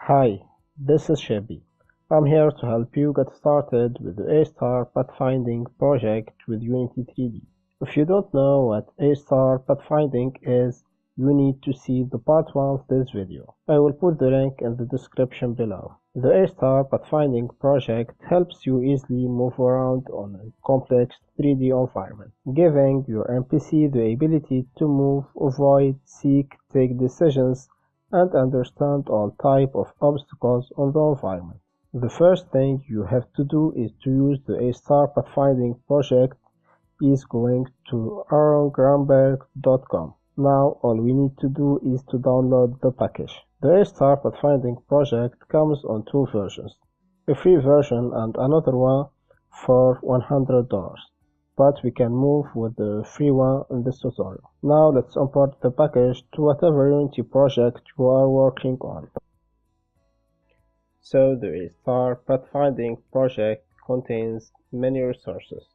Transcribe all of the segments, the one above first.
Hi, this is Shabby. I'm here to help you get started with the A-Star Pathfinding project with Unity 3D. If you don't know what A-Star Pathfinding is, you need to see the part 1 of this video. I will put the link in the description below. The A-Star Pathfinding project helps you easily move around on a complex 3D environment, giving your NPC the ability to move, avoid, seek, take decisions, and understand all type of obstacles on the environment. The first thing you have to do is to use the A-Star Pathfinding project is going to aarongramberg.com. Now all we need to do is to download the package. The A-Star Pathfinding project comes on two versions, a free version and another one for $100. But we can move with the free one in this tutorial. Now let's import the package to whatever Unity project you are working on. So the A-Star Pathfinding project contains many resources.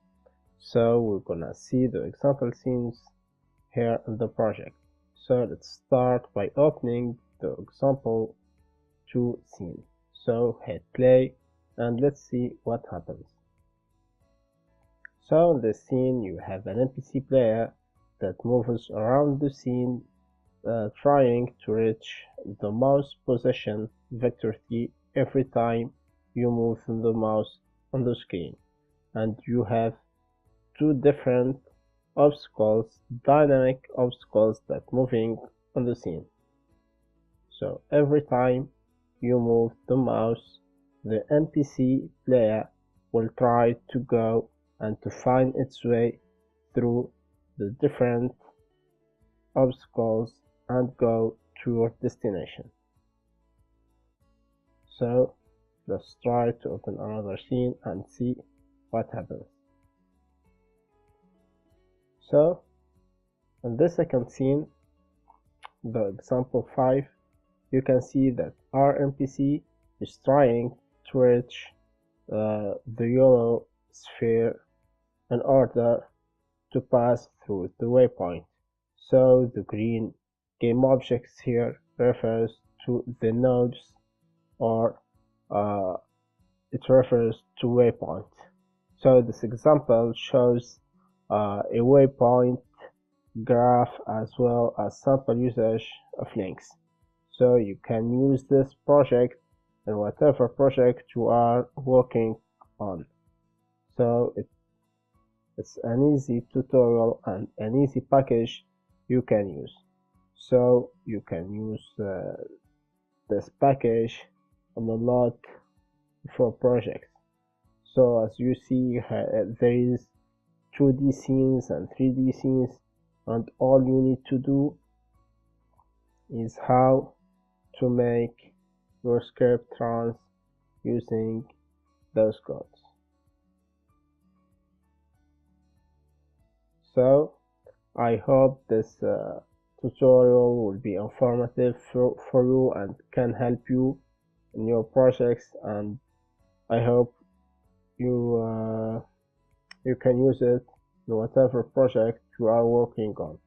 So we're gonna see the example scenes here in the project. So let's start by opening the example 2 scene. So hit play and let's see what happens. So in this scene you have an NPC player that moves around the scene trying to reach the mouse position vector T every time you move the mouse on the screen, and you have two different obstacles, dynamic obstacles that moving on the scene. So every time you move the mouse, the NPC player will try to go and to find its way through the different obstacles and go to your destination. So let's try to open another scene and see what happens. So in the second scene, the example 5, you can see that our NPC is trying to reach the yellow sphere in order to pass through the waypoint. So the green game objects here refers to the nodes, or it refers to waypoint. So this example shows a waypoint graph as well as sample usage of links. So you can use this project in whatever project you are working on. So it's an easy tutorial and an easy package you can use. So you can use this package on a lot for projects. So as you see, there is 2D scenes and 3D scenes, and all you need to do is how to make your script runs using those codes. So I hope this tutorial will be informative for you and can help you in your projects, and I hope you can use it in whatever project you are working on.